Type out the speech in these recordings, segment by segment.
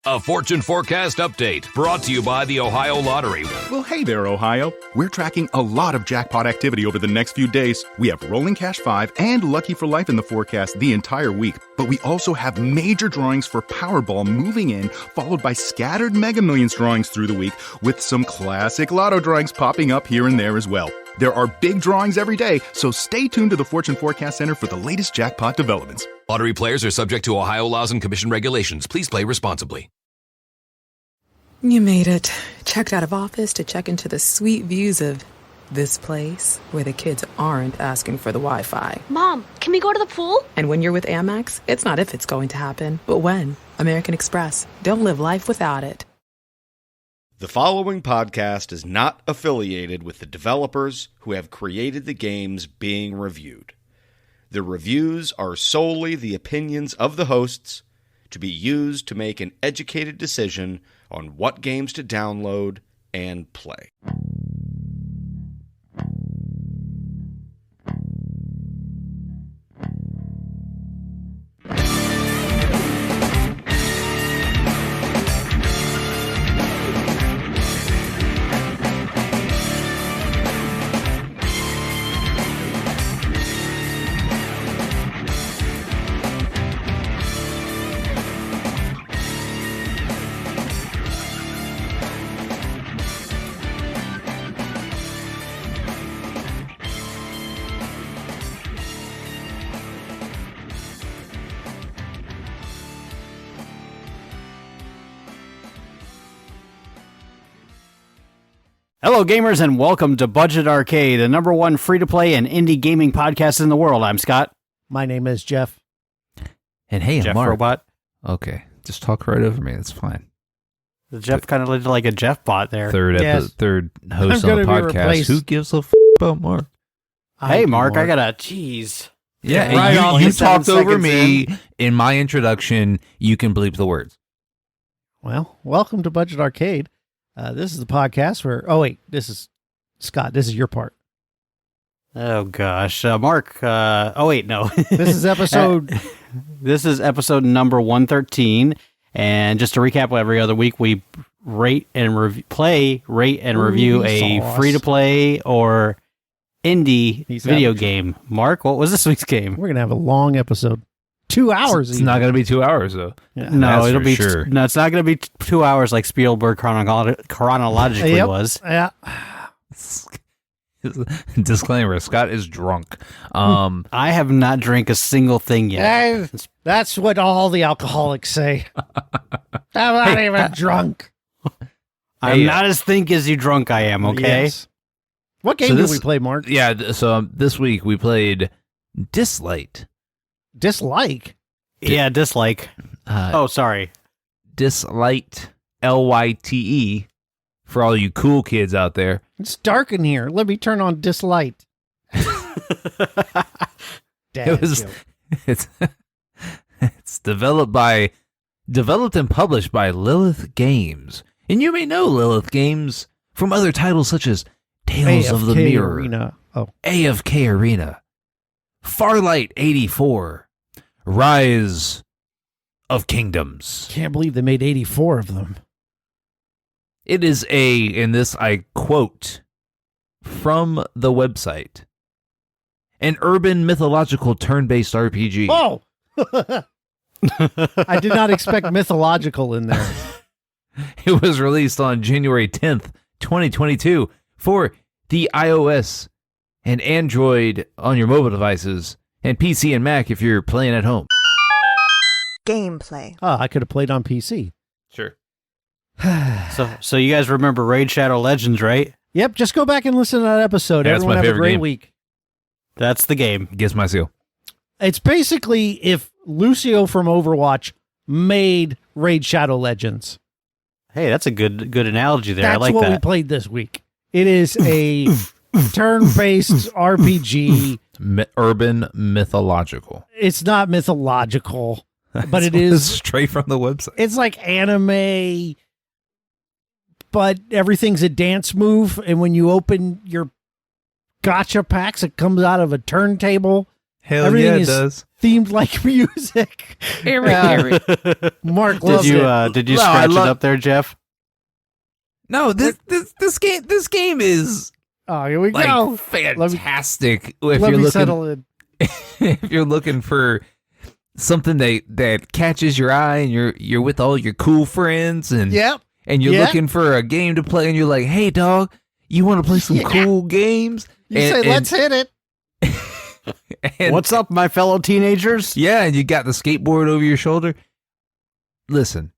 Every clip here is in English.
A Fortune Forecast update brought to you by the Ohio Lottery. Well, hey there, Ohio. We're tracking a lot of jackpot activity over the next few days. We have Rolling Cash 5 and Lucky for Life in the forecast the entire week. But we also have major drawings for Powerball moving in, followed by scattered Mega Millions drawings through the week, with some classic lotto drawings popping up here and there as well. There are big drawings every day, so stay tuned to the Fortune Forecast Center for the latest jackpot developments. Lottery players are subject to Ohio laws and commission regulations. Please play responsibly. You made it. Checked out of office to check into the sweet views of this place where the kids aren't asking for the Wi-Fi. Mom, can we go to the pool? And when you're with Amex, it's not if it's going to happen, but when. American Express. Don't live life without it. The following podcast is not affiliated with the developers who have created the games being reviewed. The reviews are solely the opinions of the hosts, to be used to make an educated decision on what games to download and play. Hello, gamers, and welcome to Budget Arcade, the number one free-to-play and indie gaming podcast in the world. I'm Scott. My name is Jeff. And hey, I'm Jeff Mark. Robot. Okay, just talk right over me. That's fine. Jeff kind of looked like a Jeff bot there. Third host I'm on the gonna be podcast. replaced. Who gives a about Mark? Hey, Mark, I got a cheese. Yeah, Yeah, right on. you 7 talked over seconds me in my introduction. You can bleep the words. Well, welcome to Budget Arcade. This is the podcast where... Oh, wait. This is... Scott, this is your part. Oh, gosh. Mark, oh, wait, no. This is episode... This is episode number 113. And just to recap, every other week we rate and review a sauce. free-to-play or indie He's video average. game. Mark, what was this week's game? We're going to have a long episode. 2 hours. It's even. not going to be 2 hours, though. Yeah. No, That's it'll for be sure. no. It's not going to be 2 hours like Spielberg chronologically Yep. was. Yeah. Disclaimer: Scott is drunk. I have not drank a single thing yet. Hey, that's what all the alcoholics say. I'm not even drunk. I'm not as think as you drunk I am. Okay. Yes. What game So did this- we play, Mark? Yeah. So this week we played Dislyte. Dislike. Yeah. Dislike. Oh, sorry. Dislyte, Lyte, for all you cool kids out there. It's dark in here. Let me turn on Dislight. It was. It's developed and published by Lilith Games, and you may know Lilith Games from other titles such as Tales of the AFK Mirror, Arena. Oh, AFK Arena, Farlight 84, Rise of Kingdoms. can't believe they made 84 of them. It is and this I quote from the website, an urban mythological turn-based RPG. Oh! I did not expect mythological in there. It was released on January 10th, 2022 for the iOS and Android on your mobile devices and PC and Mac if you're playing at home. Gameplay. Oh, I could have played on PC. Sure. So you guys remember Raid Shadow Legends, right? Yep, just go back and listen to that episode. Yeah, that's Everyone my have a favorite great game. week. That's the game. Gets my seal. It's basically if Lucio from Overwatch made Raid Shadow Legends. Hey, that's a good analogy there. That's I like what we that. played this week. It is a turn-based RPG. Urban mythological. It's not mythological, but That's it is. straight from the website. It's like anime, but everything's a dance move. And when you open your gotcha packs, it comes out of a turntable Hell Everything yeah, it is do's. themed like music. Mark loves it. Did you No, scratch it up there, Jeff? No, this game is Oh, here we like go. fantastic. Let if you're me looking, settle in. if you're looking for something that catches your eye and you're with all your cool friends and Yep. and you're Yeah. looking for a game to play and you're like, hey dog, you want to play some cool games? You say, let's hit it. And, What's up, my fellow teenagers? yeah, and you got the skateboard over your shoulder. Listen,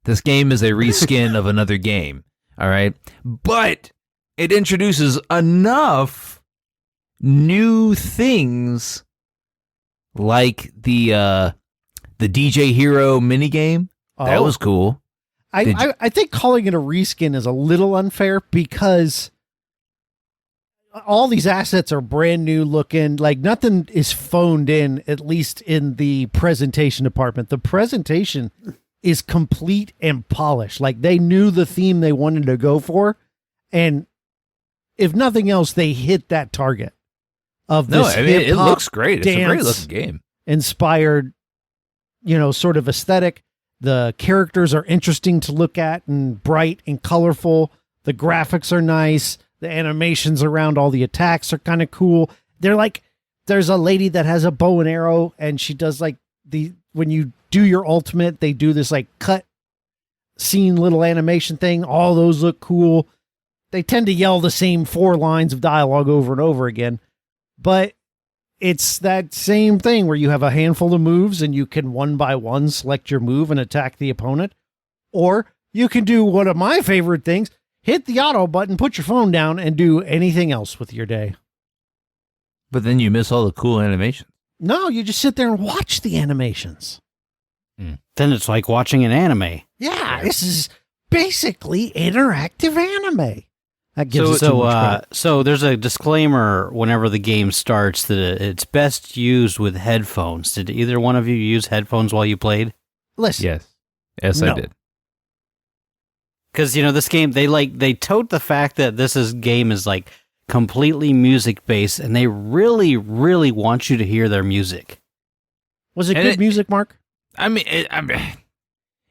this game is a reskin of another game, all right? But it introduces enough new things like the DJ Hero minigame. That Oh. was cool. I think calling it a reskin is a little unfair because all these assets are brand new looking. Like nothing is phoned in, at least in the presentation department. The presentation is complete and polished. Like they knew the theme they wanted to go for. And if nothing else, they hit that target of No, this I mean, it hip-hop looks great. It's a great dance looking game. inspired, sort of aesthetic. The characters are interesting to look at and bright and colorful. The graphics are nice. The animations around all the attacks are kind of cool. They're like, there's a lady that has a bow and arrow and she does like when you do your ultimate, they do this like cut scene little animation thing. All those look cool. They tend to yell the same 4 lines of dialogue over and over again, but it's that same thing where you have a handful of moves and you can one by one select your move and attack the opponent. Or you can do one of my favorite things, hit the auto button, put your phone down, and do anything else with your day. But then you miss all the cool animation. No, you just sit there and watch the animations. Then it's like watching an anime. Yeah, this is basically interactive anime. That gives it too much credit. So there's a disclaimer whenever the game starts that it's best used with headphones. Did either one of you use headphones while you played? Listen, Yes, No. I did. Because this game, they tote the fact that game is like completely music based, and they really, really want you to hear their music. was it And good music, Mark? I mean,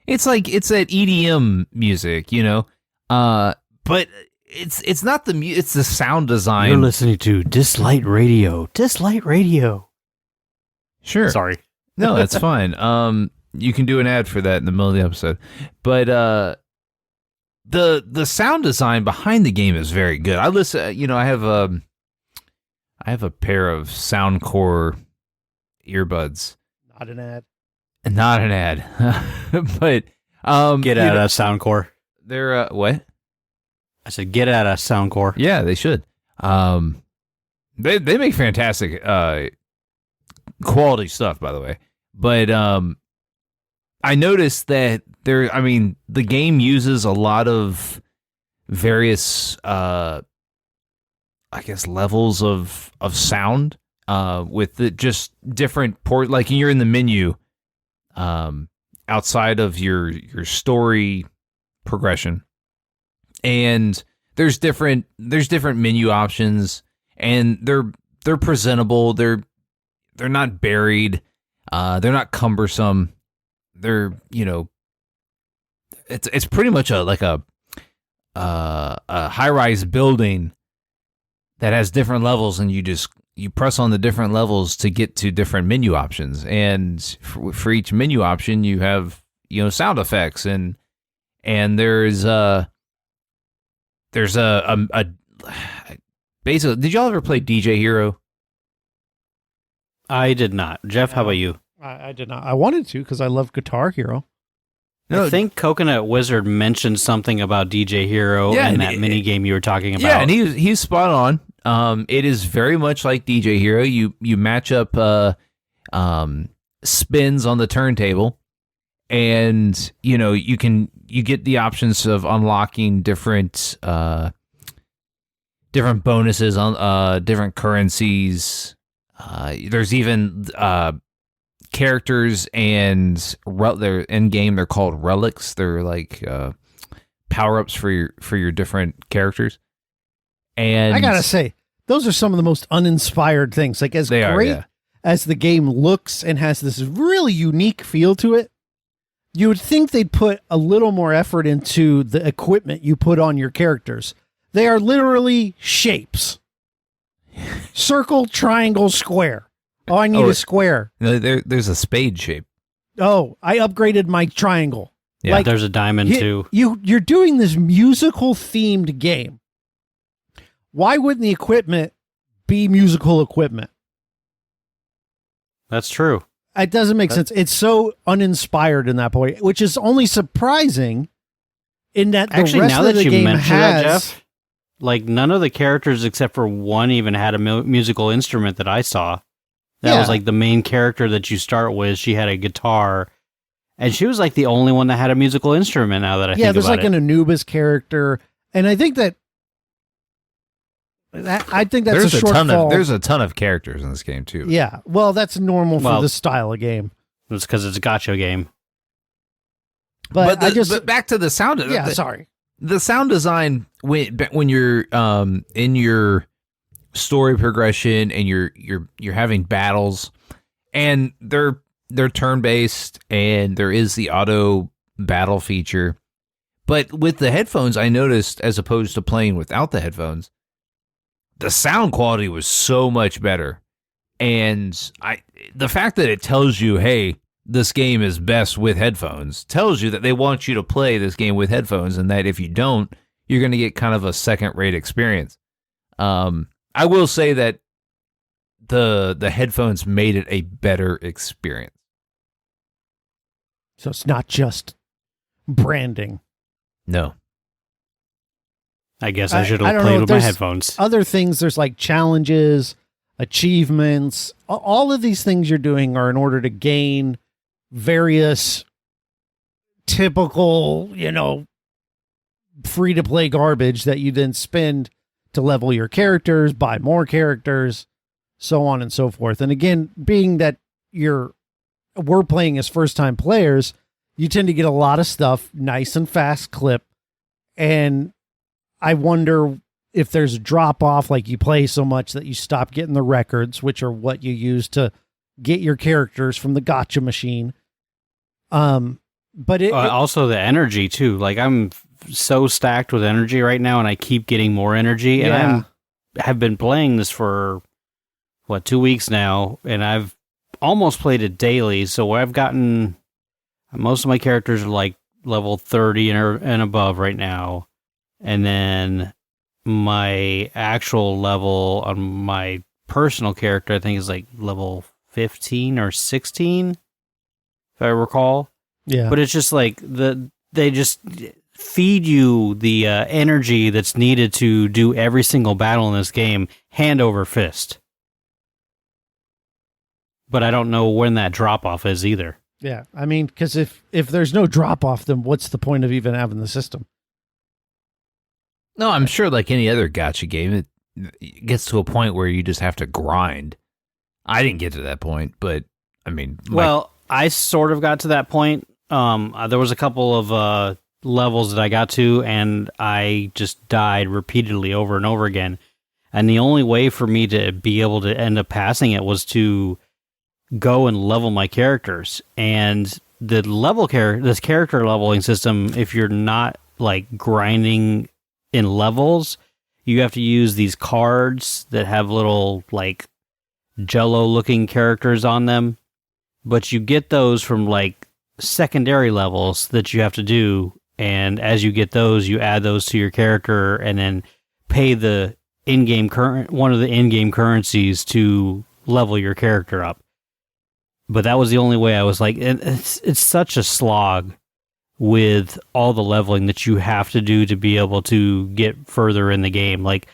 it's like it's that EDM music, but it's not it's the sound design. You're listening to Dislyte Radio. Dislyte Radio. Sure. Sorry. No, that's fine. You can do an ad for that in the middle of the episode. But the sound design behind the game is very good. I listen, I have a pair of Soundcore earbuds. Not an ad. Not an ad. But Get out of Soundcore. they're what? I said, get out of Soundcore. Yeah, they should. They make fantastic quality stuff, by the way. But I noticed that the game uses a lot of various levels of sound with just different port. Like you're in the menu, outside of your story progression, and there's different menu options, and they're presentable. They're not buried. They're not cumbersome. They're it's pretty much a high-rise building that has different levels, and you press on the different levels to get to different menu options, and for each menu option you have sound effects, and there's basically, did y'all ever play DJ Hero? I did not. Jeff, how about you? I did not. I wanted to because I love Guitar Hero. No. I think Coconut Wizard mentioned something about DJ Hero Yeah, and and that mini game you were talking about. Yeah, and he's spot on. It is very much like DJ Hero. You match up spins on the turntable, and you get the options of unlocking different bonuses on different currencies. There's even characters and they're in game. They're called relics. They're like power ups for your different characters. And I gotta say, those are some of the most uninspired things. Like as They are, great yeah. as the game looks and has this really unique feel to it, you would think they'd put a little more effort into the equipment you put on your characters. They are literally shapes. Circle, triangle, square. Oh, I need a square. No, there's a spade shape. Oh, I upgraded my triangle. Yeah, like, there's a diamond too. You're doing this musical themed game. Why wouldn't the equipment be musical equipment? That's true. It doesn't make sense. It's so uninspired in that point, which is only surprising in that the rest now of the that you game mention has... that, Jeff, like none of the characters except for one even had a musical instrument that I saw. That was like the main character that you start with. She had a guitar, and she was like the only one that had a musical instrument. Now that I think about it, there's like an Anubis character, and I think that's there's a shortfall. There's a ton of characters in this game too. Yeah, well, that's normal for this style of game. It's because it's a gacha game. But back to the sound. Sorry. The sound design when you're in your story progression and you're having battles, and they're turn based, and there is the auto battle feature. But with the headphones, I noticed, as opposed to playing without the headphones, the sound quality was so much better. And the fact that it tells you, hey, this game is best with headphones, tells you that they want you to play this game with headphones, and that if you don't, you're going to get kind of a second-rate experience. I will say that the headphones made it a better experience. So it's not just branding. No. I guess I should have played with my headphones. Other things, there's like challenges, achievements. All of these things you're doing are in order to gain various typical, free-to-play garbage that you then spend to level your characters, buy more characters, so on and so forth. And again, being that we're playing as first-time players, you tend to get a lot of stuff nice and fast clip. And I wonder if there's a drop-off, like you play so much that you stop getting the records, which are what you use to get your characters from the gacha machine. But also the energy too. Like I'm so stacked with energy right now, and I keep getting more energy. And I have been playing this for 2 weeks now, and I've almost played it daily. So I've gotten most of my characters are like level 30 and above right now, and then my actual level on my personal character I think is like level 15 or 16, if I recall. Yeah. But it's just like they just feed you the energy that's needed to do every single battle in this game, hand over fist. But I don't know when that drop off is either. Yeah, I mean, because if there's no drop off, then what's the point of even having the system? No, I'm sure like any other gacha game, it gets to a point where you just have to grind. I didn't get to that point, but I mean... Well, I sort of got to that point. There was a couple of levels that I got to, and I just died repeatedly over and over again. And the only way for me to be able to end up passing it was to go and level my characters. And the this character leveling system, if you're not like grinding in levels, you have to use these cards that have little like jello looking characters on them, but you get those from like secondary levels that you have to do, and as you get those, you add those to your character and then pay the one of the in-game currencies to level your character up. But that was the only way. I was like, it's such a slog with all the leveling that you have to do to be able to get further in the game. Like,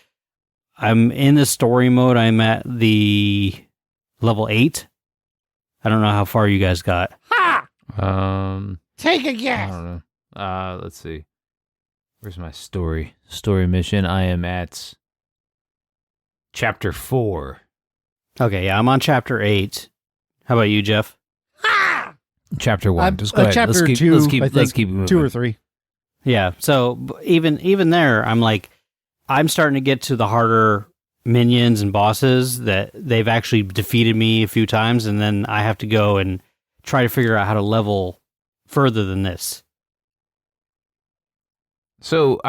I'm in the story mode. I'm at the level 8. I don't know how far you guys got. Ha! Take a guess. I don't know. Let's see. Where's my story mission? I am at chapter 4. Okay, yeah, I'm on chapter 8. How about you, Jeff? Chapter 1. Just go ahead. Chapter Let's keep 2. let's keep moving. 2 or 3. Yeah. So even there, I'm like, I'm starting to get to the harder minions and bosses that they've actually defeated me a few times, and then I have to go and try to figure out how to level further than this. So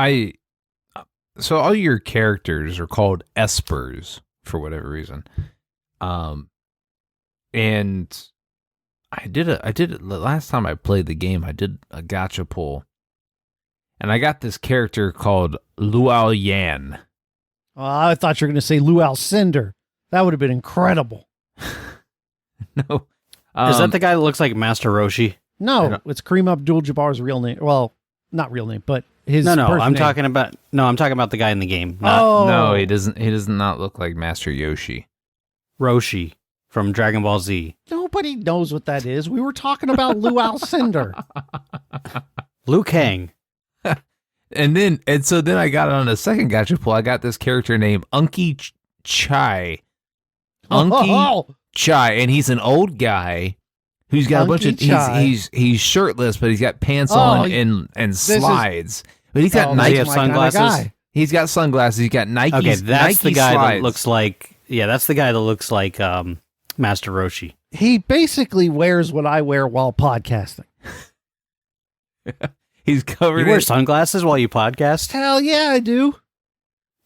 all your characters are called espers for whatever reason. And I did the last time I played the game, I did a gacha pull. And I got this character called Luao Yan. Oh, I thought you were going to say Luau Cinder. That would have been incredible. No. Is that the guy that looks like Master Roshi? No, it's Kareem Abdul-Jabbar's real name. Well, not real name, but his No, birth I'm name. talking about the guy in the game. No, he doesn't. He does not look like Master Yoshi. Roshi from Dragon Ball Z. Nobody knows what that is. We were talking about Luau Cinder. Liu Kang. And so then I got on a second gacha pull. I got this character named Unky Chai. Unky Chai, and he's an old guy who's got a bunch of he's shirtless, but he's got pants on and slides. But he's got Nike sunglasses. He's got sunglasses. He's got Nike. Okay, that's Nike the guy slides. that looks like. Yeah, that's the guy that looks like Master Roshi. He basically wears what I wear while podcasting. He's covered. You wear sunglasses while you podcast? Hell yeah, I do.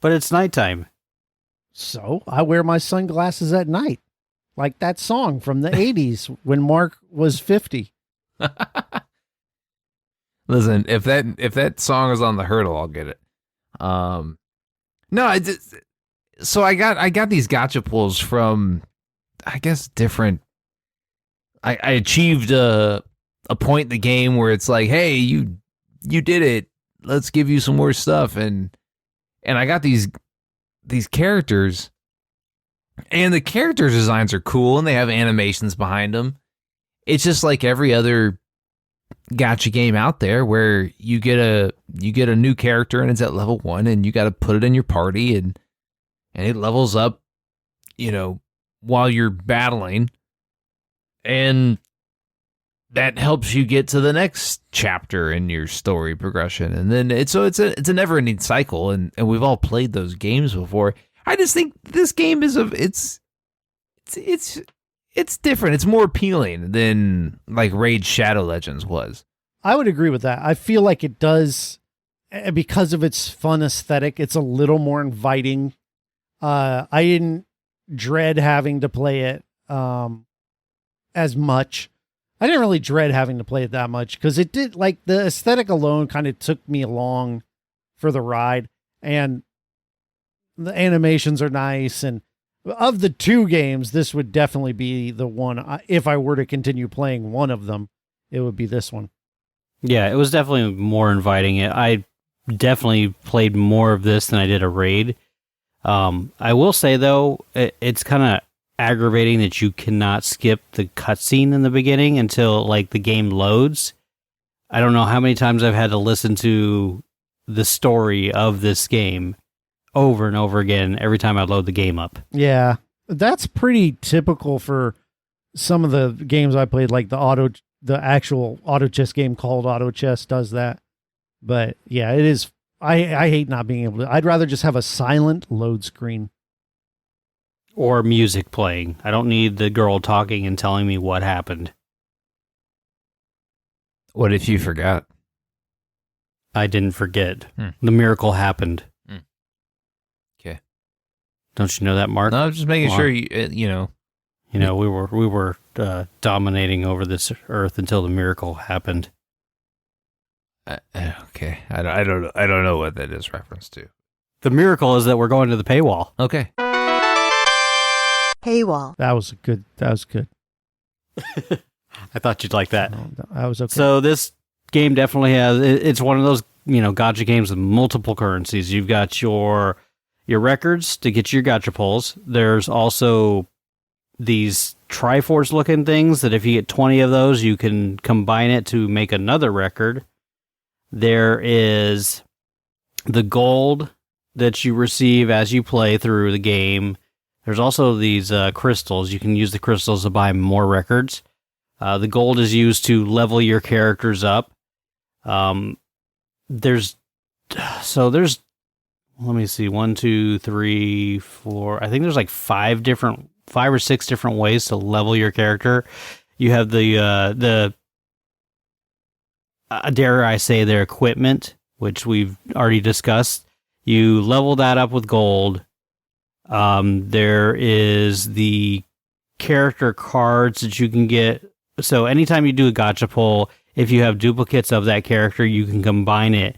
But it's nighttime. So I wear my sunglasses at night. Like that song from the 80s when Mark was 50. Listen, if that song is on the hurdle, I'll get it. No, so I got these gacha pulls from, I guess, different. I achieved a point in the game where it's like, hey, you did it. Let's give you some more stuff, and I got these characters, and the character designs are cool, and they have animations behind them. It's just like every other gacha game out there where you get a new character and it's at level 1, and you got to put it in your party, and it levels up, while you're battling, and that helps you get to the next chapter in your story progression. And then it's a never-ending cycle, and we've all played those games before. I just think this game is it's different. It's more appealing than like Raid Shadow Legends was. I would agree with that. I feel like it does, because of its fun aesthetic, it's a little more inviting. I didn't dread having to play it as much. I didn't really dread having to play it that much because it did, like, the aesthetic alone kind of took me along for the ride, and the animations are nice. And of the two games, this would definitely be the one. If I were to continue playing one of them, it would be this one. Yeah, it was definitely more inviting. I definitely played more of this than I did a raid. I will say, though, it's kind of aggravating that you cannot skip the cutscene in the beginning until like the game loads. I don't know how many times I've had to listen to the story of this game over and over again every time I load the game up. Yeah, that's pretty typical for some of the games I played, like the actual auto chess game called Auto Chess does that. But yeah, it is. I hate not being able to. I'd rather just have a silent load screen. Or music playing. I don't need the girl talking and telling me what happened. What if you forgot? I didn't forget. The miracle happened. Okay. Don't you know that, Mark? No, I'm just making sure we were dominating over this earth until the miracle happened. Okay. I don't know what that is reference to. The miracle is that we're going to the paywall. Okay. Paywall. That was good. I thought you'd like that. That was okay. So this game definitely has. It's one of those gacha games with multiple currencies. You've got your records to get your gacha pulls. There's also these Triforce looking things that if you get 20 of those, you can combine it to make another record. There is the gold that you receive as you play through the game. There's also these crystals. You can use the crystals to buy more records. The gold is used to level your characters up. There's 1, let me see, 1, 2, 3, 4. I think there's like 5 or 6 different ways to level your character. You have the dare I say, their equipment, which we've already discussed. You level that up with gold. There is the character cards that you can get. So anytime you do a gacha pull, if you have duplicates of that character, you can combine it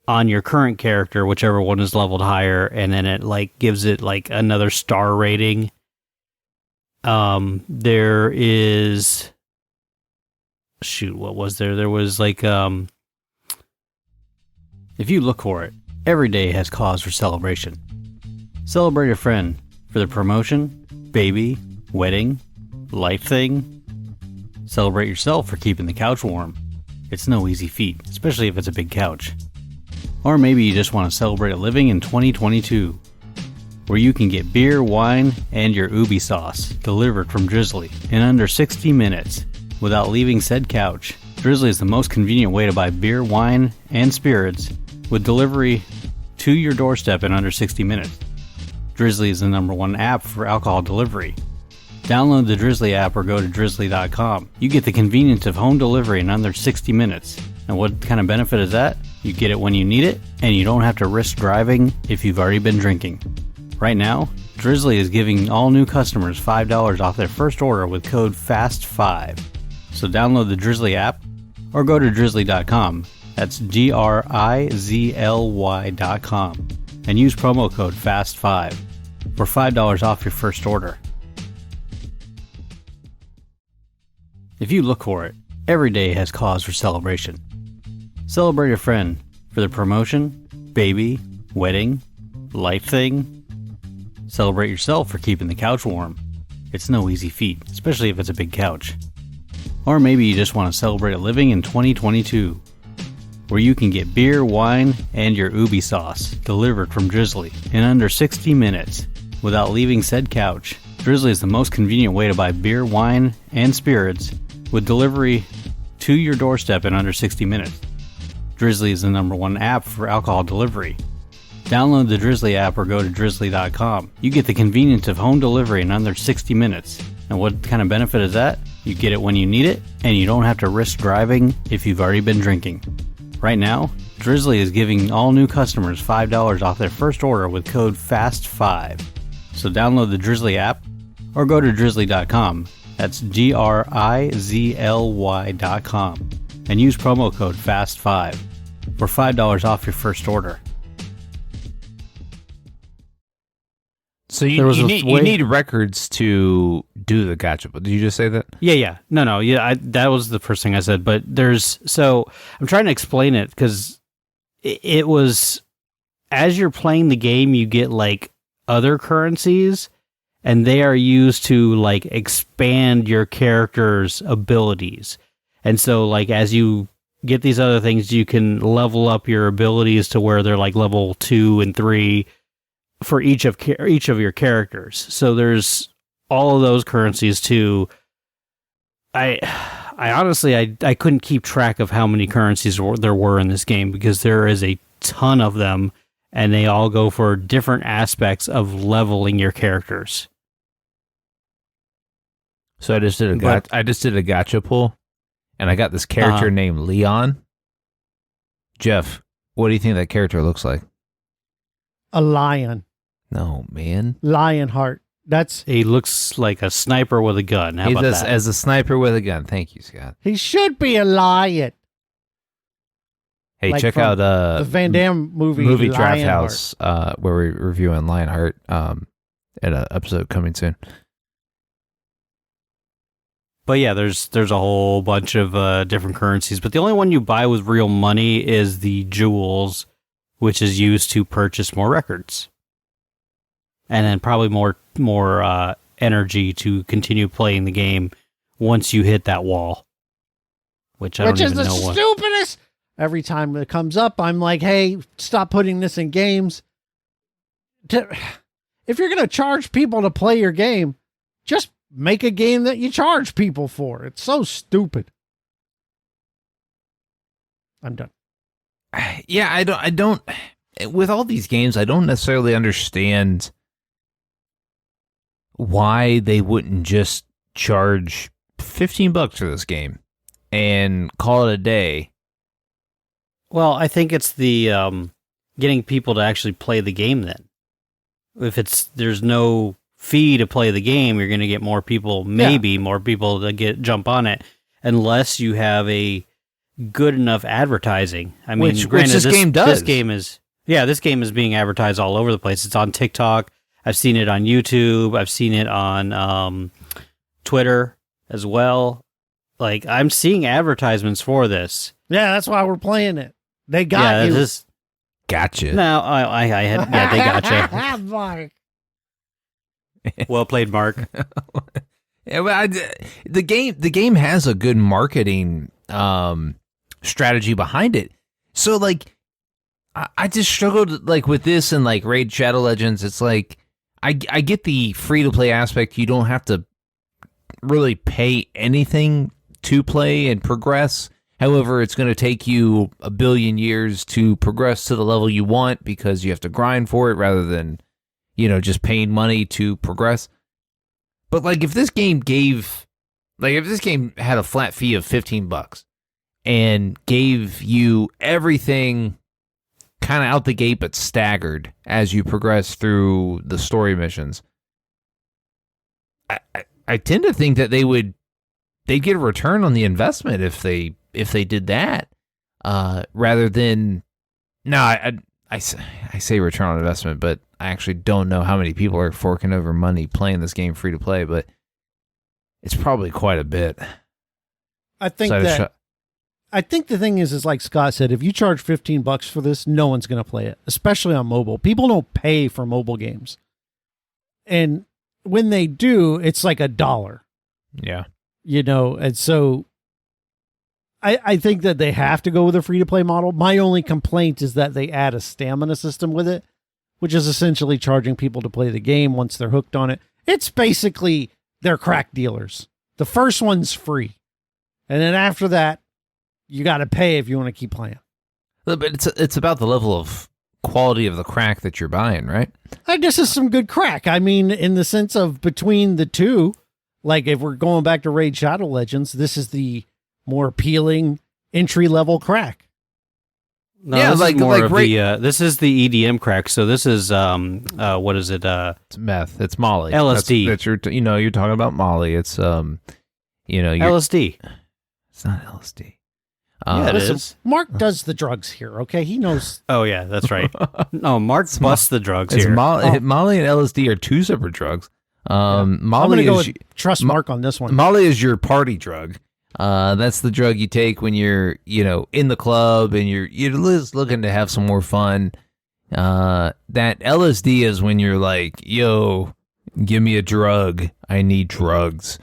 on your current character, whichever one is leveled higher, and then it like gives it like another star rating. There is, shoot, what was there? There was like, if you look for it, every day has cause for celebration. Celebrate a friend for the promotion, baby, wedding, life thing. Celebrate yourself for keeping the couch warm. It's no easy feat, especially if it's a big couch. Or maybe you just want to celebrate a living in 2022, where you can get beer, wine, and your ubi sauce delivered from Dislyte in under 60 minutes without leaving said couch. Dislyte is the most convenient way to buy beer, wine, and spirits with delivery to your doorstep in under 60 minutes. Dislyte is the #1 app for alcohol delivery. Download the Dislyte app or go to Dislyte.com. You get the convenience of home delivery in under 60 minutes. And what kind of benefit is that? You get it when you need it, and you don't have to risk driving if you've already been drinking. Right now, Dislyte is giving all new customers $5 off their first order with code FAST5. So download the Dislyte app or go to Dislyte.com. That's GRIZLY.com. And use promo code FAST5 for $5 off your first order. If you look for it, every day has cause for celebration. Celebrate a friend for the promotion, baby, wedding, life thing. Celebrate yourself for keeping the couch warm. It's no easy feat, especially if it's a big couch. Or maybe you just want to celebrate a living in 2022, where you can get beer, wine, and your ubi sauce delivered from Dislyte in under 60 minutes without leaving said couch. Dislyte is the most convenient way to buy beer, wine, and spirits with delivery to your doorstep in under 60 minutes. Dislyte is the #1 app for alcohol delivery. Download the Dislyte app or go to Dislyte.com. You get the convenience of home delivery in under 60 minutes. And what kind of benefit is that? You get it when you need it, and you don't have to risk driving if you've already been drinking. Right now, Dislyte is giving all new customers $5 off their first order with code FAST5. So download the Dislyte app or go to Dislyte.com. That's GRIZLY.com. And use promo code FAST5 for $5 off your first order. So you need records to do the gacha. Did you just say that? Yeah. No. Yeah, that was the first thing I said. But I'm trying to explain it because it was, as you're playing the game, you get like other currencies, and they are used to like expand your character's abilities. And so like as you get these other things, you can level up your abilities to where they're like level 2 and 3 for each of your characters. So there's all of those currencies too. I honestly I couldn't keep track of how many currencies there were in this game because there is a ton of them, and they all go for different aspects of leveling your characters. So I just did a gacha pull, and I got this character named Leon. Jeff, what do you think that character looks like? A lion. No, man. Lionheart. He looks like a sniper with a gun. How about that? As a sniper with a gun. Thank you, Scott. He should be a lion. Hey, Like check from out the Van Damme movie Draft Lionheart. House, where we're reviewing Lionheart, at an episode coming soon. But yeah, there's a whole bunch of different currencies, but the only one you buy with real money is the jewels, which is used to purchase more records, and then probably more energy to continue playing the game once you hit that wall. Which is the stupidest. Every time it comes up, I'm like, hey, stop putting this in games. If you're going to charge people to play your game, just make a game that you charge people for. It's so stupid. I'm done. Yeah, I don't. with all these games, I don't necessarily understand why they wouldn't just charge $15 for this game and call it a day. Well, I think it's the getting people to actually play the game then. If there's no fee to play the game, you're going to get more people, more people to jump on it, unless you have a good enough advertising. I mean, which this game does. This game is being advertised all over the place. It's on TikTok. I've seen it on YouTube. I've seen it on Twitter as well. Like, I'm seeing advertisements for this. Yeah, that's why we're playing it. They got you. Gotcha. No, I had. Yeah, they gotcha. Mark. Well played, Mark. Yeah, but the game has a good marketing strategy behind it. So like, I just struggled like with this and like Raid Shadow Legends. It's like I get the free to play aspect. You don't have to really pay anything to play and progress. However, it's going to take you a billion years to progress to the level you want because you have to grind for it rather than, just paying money to progress. But like if this game had a flat fee of $15 and gave you everything kind of out the gate but staggered as you progress through the story missions, I tend to think that they'd get a return on the investment if they did that, rather than I say return on investment, but I actually don't know how many people are forking over money playing this game free to play, but it's probably quite a bit. I think the thing is like Scott said, if you charge $15 for this, no one's going to play it, especially on mobile. People don't pay for mobile games. And when they do, it's like $1. Yeah. And so I think that they have to go with a free-to-play model. My only complaint is that they add a stamina system with it, which is essentially charging people to play the game once they're hooked on it. It's basically they're crack dealers. The first one's free. And then after that, you got to pay if you want to keep playing. But it's about the level of quality of the crack that you're buying, right? This is some good crack. I mean, in the sense of between the two, like if we're going back to Raid Shadow Legends, this is the more appealing entry-level crack. No, yeah, this is the EDM crack. So this is what is it? It's meth. It's Molly. LSD. That's you're talking about Molly. It's LSD. It's not LSD. Yeah, it is. Mark does the drugs here. Okay, he knows. Oh yeah, that's right. No, Mark busts the drugs here. Molly and LSD are two separate drugs. Molly I'm gonna trust Mark on this one. Molly is your party drug. That's the drug you take when you're, in the club and you're just looking to have some more fun. That LSD is when you're like, yo, give me a drug. I need drugs.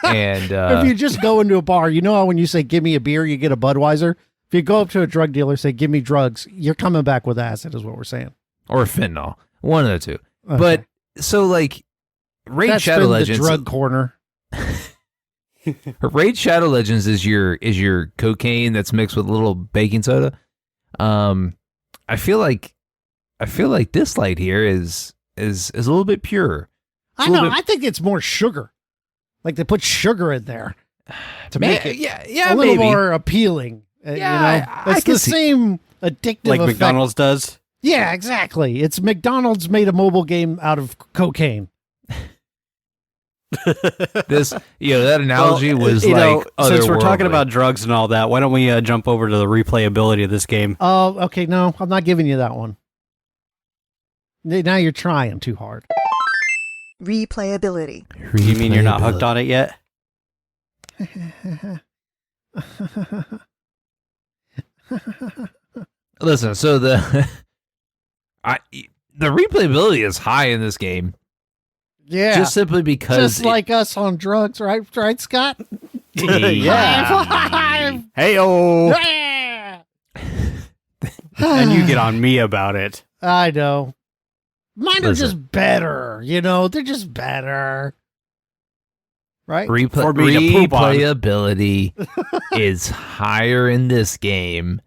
And if you just go into a bar, how when you say, give me a beer, you get a Budweiser. If you go up to a drug dealer, say, give me drugs, you're coming back with acid is what we're saying. Or fentanyl. One of the two. Okay. But so like Raid Shadow Legends. The drug corner. Raid Shadow Legends is your cocaine that's mixed with a little baking soda. I feel like Dislyte here is a little bit pure. I think it's more sugar. Like they put sugar in there to make it a little more appealing. It's the same addictive like effect. McDonald's does. Yeah, exactly. It's McDonald's made a mobile game out of cocaine. That analogy was like since we're talking about drugs and all that, why don't we jump over to the replayability of this game? Oh, okay. No, I'm not giving you that one. Now you're trying too hard. Replayability. You mean you're not hooked on it yet? Listen, so the replayability is high in this game. Yeah. Just simply because... Just like us on drugs, right, Scott? Yeah. Hey-oh. Yeah. And you get on me about it. I know. Mine are just better, They're just better. Right? Replayability is higher in this game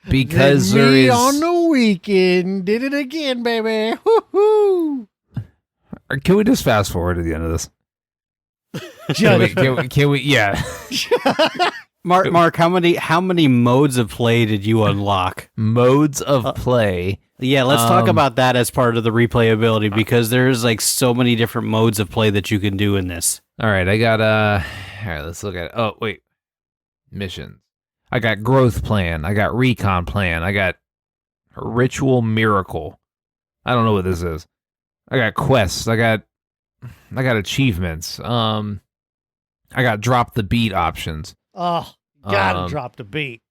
because Then there me is. on the weekend did it again, baby. Woo-hoo. Can we just fast forward to the end of this? Can we? Yeah. Mark, how many modes of play did you unlock? Modes of play. Yeah, let's talk about that as part of the replayability because there's like so many different modes of play that you can do in this. All right, I got all right, let's look at it. Oh, wait. Missions. I got growth plan. I got recon plan. I got ritual miracle. I don't know what this is. I got quests. I got achievements. I got drop the beat options. Oh, gotta drop the beat.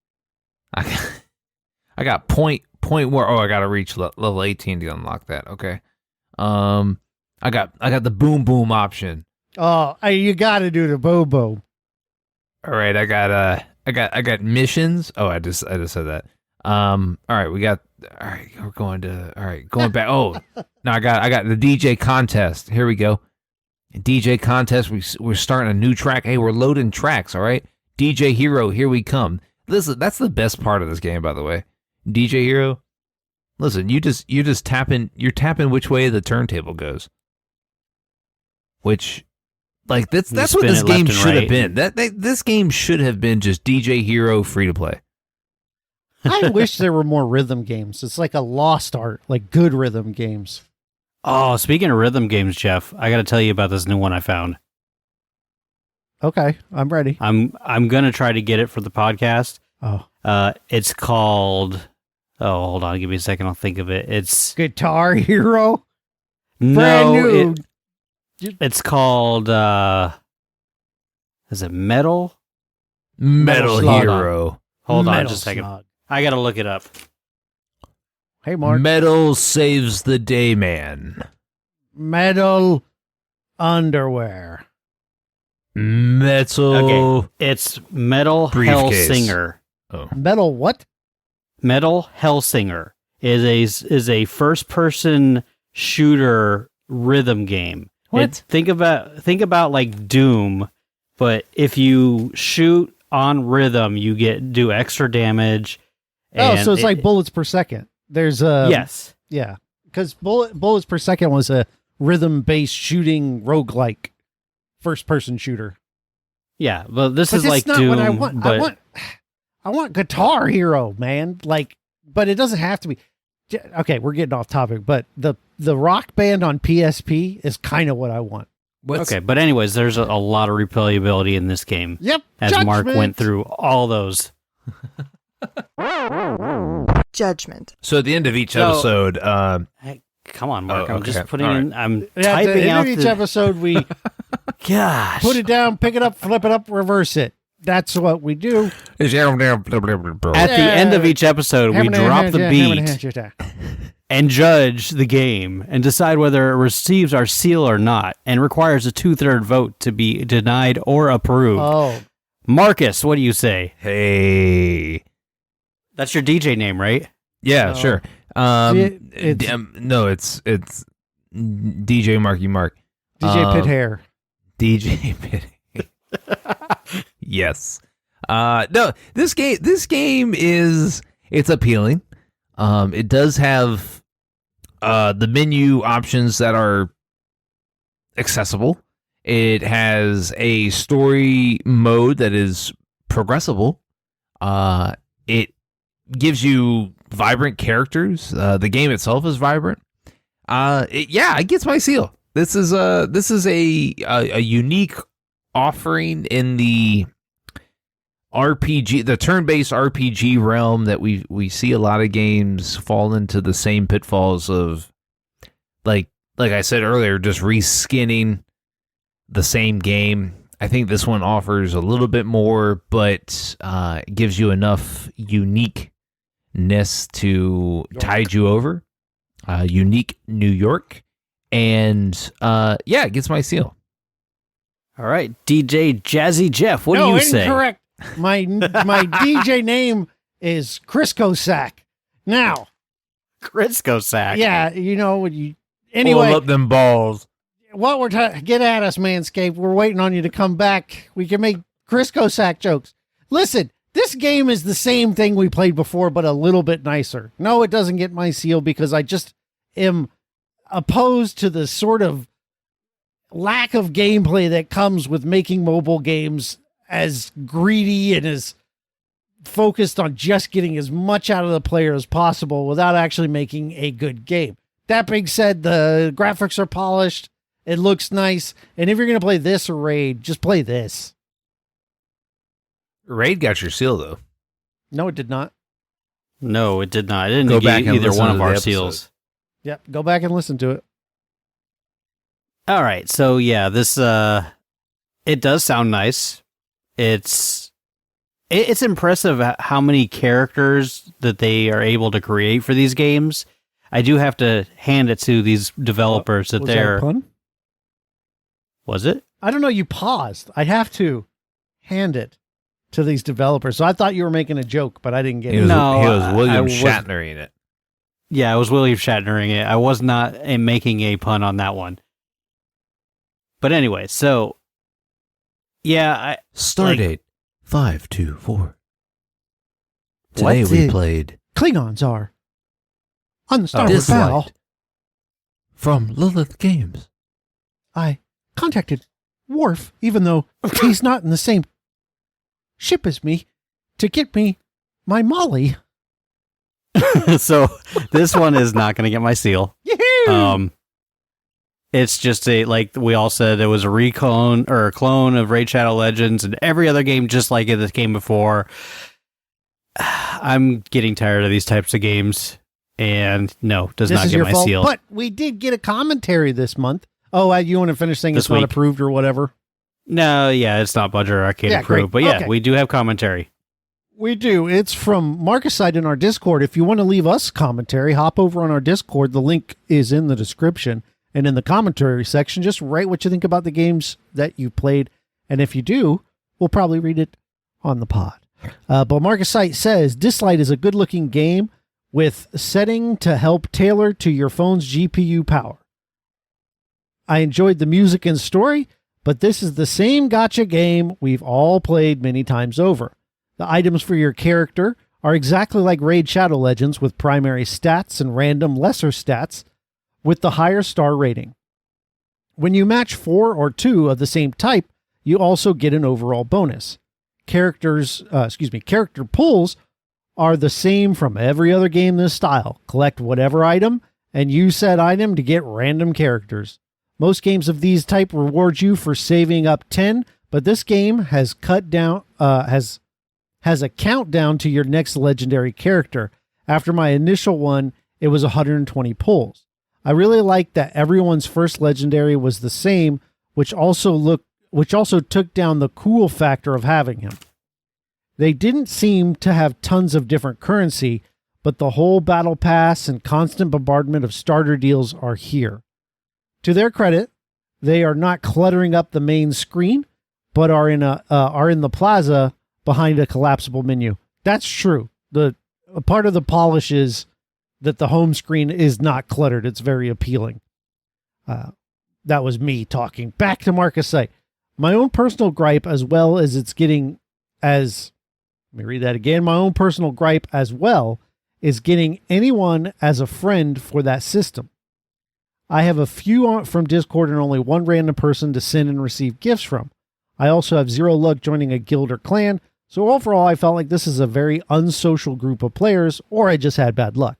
I got point where I gotta reach level 18 to unlock that. Okay. I got the boom boom option. Oh, you gotta do the bobo. All right, I got missions. Oh, I just said that. All right, we're going back. Oh, no, I got the DJ contest. Here we go. DJ contest. We're starting a new track. Hey, we're loading tracks. All right, DJ Hero, here we come. Listen, that's the best part of this game, by the way. DJ Hero. Listen, you're just tapping which way the turntable goes. Which, like, that's what this game should have been. This game should have been just DJ Hero free to play. I wish there were more rhythm games. It's like a lost art, like good rhythm games. Oh, speaking of rhythm games, Jeff, I got to tell you about this new one I found. Okay, I'm ready. I'm gonna try to get it for the podcast. Oh, it's called. Oh, hold on, give me a second. I'll think of it. It's Guitar Hero. no, Brand new. it's called. Is it Metal? Metal Slug. Hero. Hold on, Metal just a second. Slug. I gotta look it up. Hey, Mark. Metal saves the day, man. Metal underwear. Metal. Okay, it's Metal Briefcase. Hellsinger. Oh. Metal what? Metal Hellsinger is a first person shooter rhythm game. What? Think about like Doom, but if you shoot on rhythm, you do extra damage. Oh, so it's like bullets per second. There's a yes, yeah, because bullets per second was a rhythm based shooting roguelike first person shooter. yeah. But this But is that's like not Doom. what I want. But I want Guitar Hero, man. Like, but it doesn't have to be. Okay, we're getting off topic, but the Rock Band on PSP is kind of what I want. okay, but anyways, there's a lot of replayability in this game. Yep. As Mark went through all those. Judgment. So at the end of each So- episode, Hey, come on, Mark. Oh, I'm just okay. putting All in. I'm Yeah, at the typing end out of each episode, we Gosh. put it down, pick it up, flip it up, reverse it. That's what we do. At the end of each episode, we drop the beat and judge the game and decide whether it receives our seal or not, and requires a 2/3 vote to be denied or approved. Oh, Marcus, what do you say? hey, That's your DJ name, right? yeah, Oh. sure. It's- No, it's DJ Marky Mark. DJ Pit Hair. DJ Pit. Yes. No, this game is it's appealing. It does have the menu options that are accessible. It has a story mode that is progressible. It gives you vibrant characters. The game itself is vibrant. It gets my seal. This is a unique offering in the RPG, the turn-based RPG realm that we see a lot of games fall into the same pitfalls of, like I said earlier, just reskinning the same game. I think this one offers a little bit more, but gives you enough uniqueness to tide you over. Unique New York, and it gets my seal. All right, DJ Jazzy Jeff, what do you say? Incorrect. My DJ name is Crisco Sack. Now, Crisco Sack. yeah, Pull anyway, up them balls. what we're get at us, Manscaped. We're waiting on you to come back. We can make Crisco Sack jokes. Listen, This game is the same thing we played before, but a little bit nicer. No, it doesn't get my seal because I just am opposed to the sort of lack of gameplay that comes with making mobile games as greedy and as focused on just getting as much out of the player as possible without actually making a good game. That being said, the graphics are polished. It looks nice. And if you're going to play this or Raid, just play this. Raid got your seal, though. No, it did not. No, it did not. It didn't Go get back and either listen one to of the our episode. seals. Yep, go back and listen to it. All right, so yeah, this it does sound nice. It's impressive how many characters that they are able to create for these games. I do have to hand it to these developers that Was they're. that a pun? Was it? I don't know. You paused. I have to hand it to these developers. So I thought you were making a joke, but I didn't get He it. was, No, he was I William was- Shatner in it. Yeah, I was William Shatnering it. I was not making a pun on that one. But anyway, so yeah, Stardate 524. Today What we did- played Klingons are on the starboard bow. Dislyte from Lilith Games. I contacted Worf, even though he's not in the same ship as me, to get me my Molly. so this one is not going to get my seal. Yahoo! It's just like we all said, it was a reclone or a clone of Raid Shadow Legends and every other game just like it that came before. I'm getting tired of these types of games, and no, does This not is get your my fault, seal. but we did get a commentary this month. Oh, you want to finish saying This it's not week. approved or whatever? No, yeah, it's not Budget Arcade Yeah, approved, great. but yeah, Okay. we do have commentary. We do. It's from Marcusite in our Discord. If you want to leave us commentary, hop over on our Discord. The link is in the description. And in the commentary section, just write what you think about the games that you played. And if you do, we'll probably read it on the pod. But Marcusite says, Dislyte is a good-looking game with setting to help tailor to your phone's GPU power. I enjoyed the music and story, but this is the same gacha game we've all played many times over. The items for your character are exactly like Raid Shadow Legends with primary stats and random lesser stats with the higher star rating. When you match 4 or 2 of the same type, you also get an overall bonus. Character pulls are the same from every other game this style. Collect whatever item and use said item to get random characters. Most games of these type reward you for saving up 10, but this game has has a countdown to your next legendary character. After my initial one, it was 120 pulls. I really like that everyone's first legendary was the same, which also took down the cool factor of having him. They didn't seem to have tons of different currency, but the whole battle pass and constant bombardment of starter deals are here. To their credit, they are not cluttering up the main screen, but are in the plaza behind a collapsible menu. That's true. A part of the polish is that the home screen is not cluttered. It's very appealing. That was me talking. Back to Marcusite. My own personal gripe, as well as it's getting as... Let me read that again. My own personal gripe, as well, is getting anyone as a friend for that system. I have a few from Discord and only one random person to send and receive gifts from. I also have zero luck joining a guild or clan, so overall I felt like this is a very unsocial group of players, or I just had bad luck.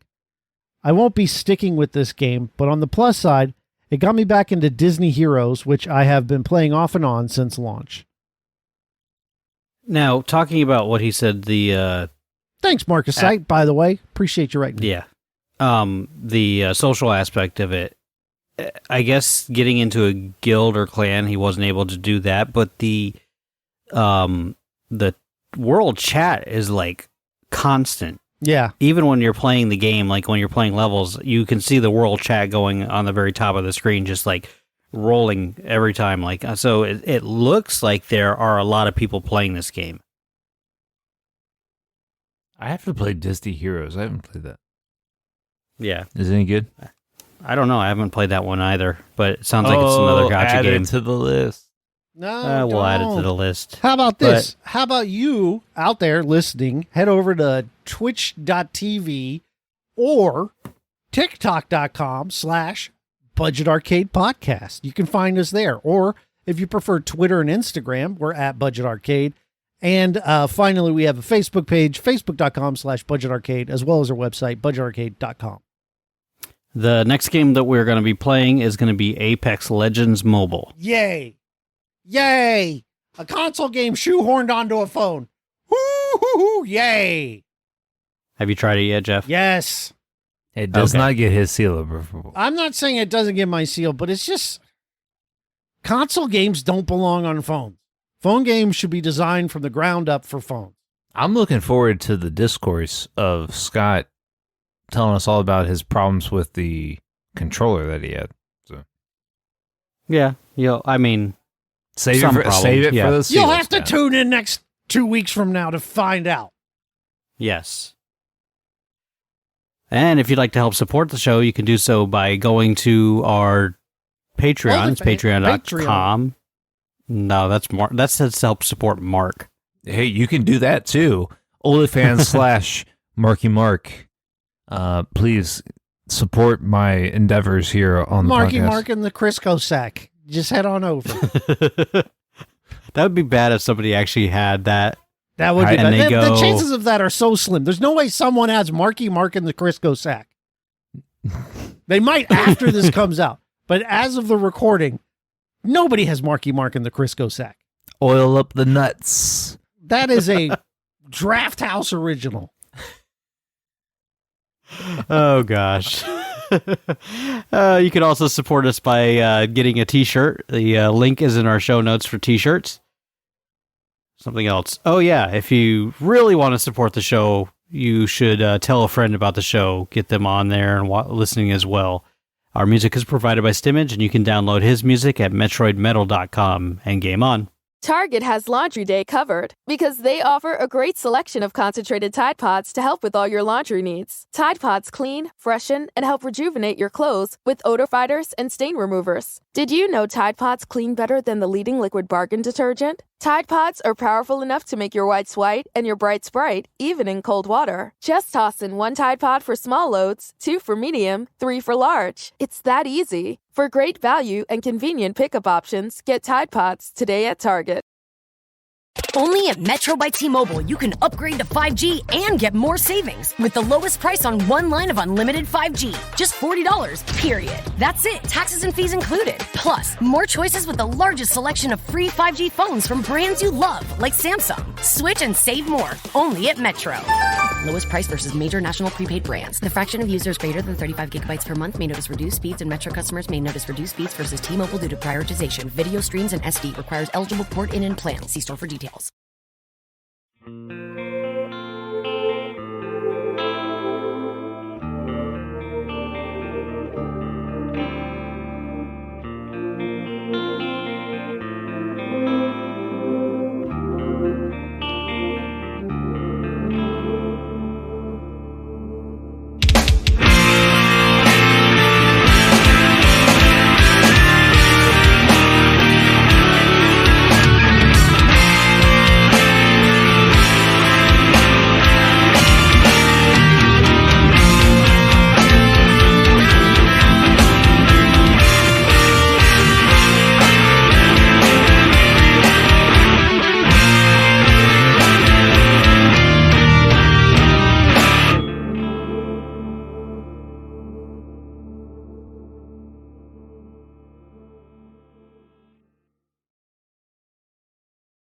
I won't be sticking with this game, but on the plus side, it got me back into Disney Heroes, which I have been playing off and on since launch. Now, talking about what he said, Thanks, Marcusite, by the way. Appreciate you writing. yeah, the social aspect of it, I guess getting into a guild or clan, he wasn't able to do that, but the world chat is like constant. Yeah. Even when you're playing the game, like when you're playing levels, you can see the world chat going on the very top of the screen, just like rolling every time. Like, so it looks like there are a lot of people playing this game. I have to play Disney Heroes. I haven't played that. Yeah. Is it any good? I don't know. I haven't played that one either, but it sounds like it's another gacha add game. it to the list. No, We'll add it to don't. the list. How about this? How about you out there listening, head over to twitch.tv or tiktok.com/Budget Arcade Podcast. You can find us there. Or if you prefer Twitter and Instagram, we're at Budget Arcade. And finally, we have a Facebook page, facebook.com/Budget Arcade, as well as our website, budgetarcade.com. The next game that we're going to be playing is going to be Apex Legends Mobile. Yay! Yay! A console game shoehorned onto a phone. Woo-hoo-hoo! Yay! Have you tried it yet, Jeff? Yes. It does Okay. not get his seal of approval. I'm not saying it doesn't get my seal, but it's just console games don't belong on phones. Phone games should be designed from the ground up for phones. I'm looking forward to the discourse of Scott telling us all about his problems with the controller that he had. So Yeah. I mean, save Some it for problems, yeah. the seal. You'll have to tune in next 2 weeks from now to find out. yes. And if you'd like to help support the show, you can do so by going to our Patreon. It's patreon.com. No, that's Mark. That says to help support Mark. Hey, you can do that too. OnlyFans /Marky Mark. Please support my endeavors here on the Marky podcast. Mark and the Crisco sack. Just head on over. That would be bad if somebody actually had that. That would be And they the go- chances of that are so slim. There's no way someone has Marky Mark and the Crisco sack. They might after this comes out. But as of the recording, nobody has Marky Mark and the Crisco sack. Oil up the nuts. That is a Draft House original. Oh, gosh. You can also support us by getting a t-shirt. The link is in our show notes for t-shirts. Something else. Oh, yeah. If you really want to support the show, you should tell a friend about the show. Get them on there and listening as well. Our music is provided by Stimage, and you can download his music at metroidmetal.com and game on. Target has Laundry Day covered because they offer a great selection of concentrated Tide Pods to help with all your laundry needs. Tide Pods clean, freshen, and help rejuvenate your clothes with odor fighters and stain removers. Did you know Tide Pods clean better than the leading liquid bargain detergent? Tide Pods are powerful enough to make your whites white and your brights bright, even in cold water. Just toss in 1 Tide Pod for small loads, 2 for medium, 3 for large. It's that easy. For great value and convenient pickup options, get Tide Pods today at Target. Only at Metro by T-Mobile, you can upgrade to 5G and get more savings with the lowest price on 1 line of unlimited 5G. Just $40, period. That's it, taxes and fees included. Plus, more choices with the largest selection of free 5G phones from brands you love, like Samsung. Switch and save more, only at Metro. Lowest price versus major national prepaid brands. The fraction of users greater than 35 gigabytes per month may notice reduced speeds, and Metro customers may notice reduced speeds versus T-Mobile due to prioritization. Video streams and SD requires eligible port in and plan. See store for details.